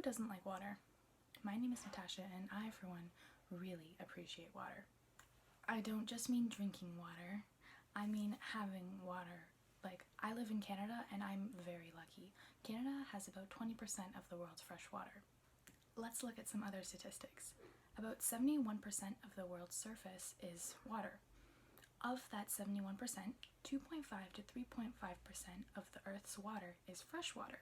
doesn't like water? My name is Natasha and I, for one, really appreciate water. I don't just mean drinking water, I mean having water. Like, I live in Canada and I'm very lucky. Canada has about 20% of the world's fresh water. Let's look at some other statistics. About 71% of the world's surface is water. Of that 71%, 2.5 to 3.5% of the Earth's water is fresh water.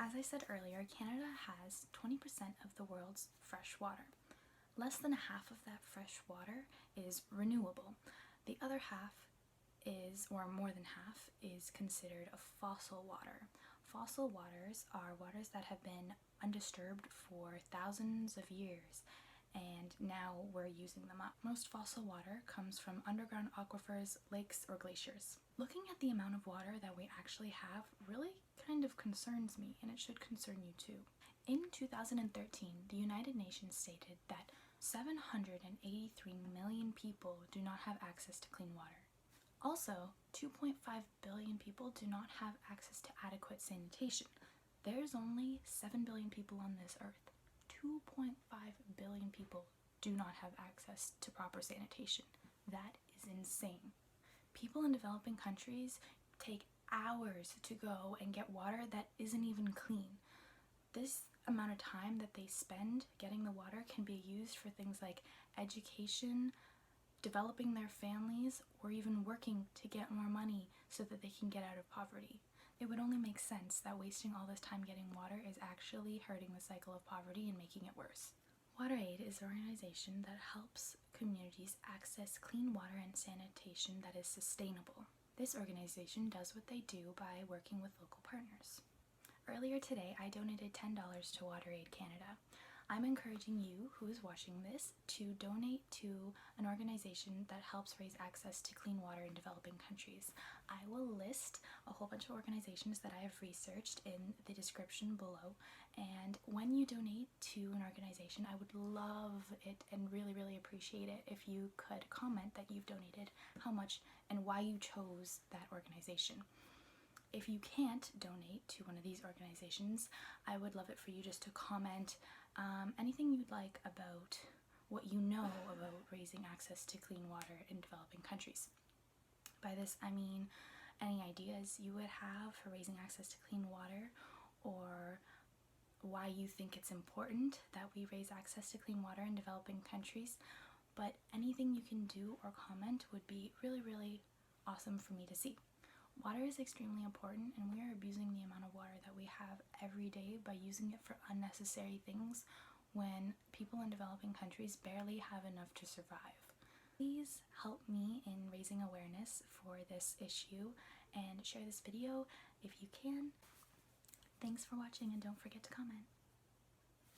As I said earlier, Canada has 20% of the world's fresh water. Less than half of that fresh water is renewable. The other half is, or more than half, is considered a fossil water. Fossil waters are waters that have been undisturbed for thousands of years, and now we're using them up. Most fossil water comes from underground aquifers, lakes, or glaciers. Looking at the amount of water that we actually have really kind of concerns me, and it should concern you too. In 2013, the United Nations stated that 783 million people do not have access to clean water. Also, 2.5 billion people do not have access to adequate sanitation. There's only 7 billion people on this earth. 2.5 billion people do not have access to proper sanitation. That is insane. People in developing countries take hours to go and get water that isn't even clean. This amount of time that they spend getting the water can be used for things like education, developing their families, or even working to get more money so that they can get out of poverty. It would only make sense that wasting all this time getting water is actually hurting the cycle of poverty and making it worse. WaterAid is an organization that helps communities access clean water and sanitation that is sustainable. This organization does what they do by working with local partners. Earlier today, I donated $10 to WaterAid Canada. I'm encouraging you who is watching this to donate to an organization that helps raise access to clean water in developing countries. I will list a whole bunch of organizations that I have researched in the description below, and when you donate to an organization, I would love it and really appreciate it if you could comment that you've donated, how much, and why you chose that organization. If you can't donate to one of these organizations, I would love it for you just to comment anything you'd like about what you know about raising access to clean water in developing countries. By this, I mean any ideas you would have for raising access to clean water, or why you think it's important that we raise access to clean water in developing countries. But anything you can do or comment would be really awesome for me to see. Water is extremely important, and we are abusing the amount of water that we have every day by using it for unnecessary things when people in developing countries barely have enough to survive. Please help me in raising awareness for this issue and share this video if you can. Thanks for watching, and don't forget to comment.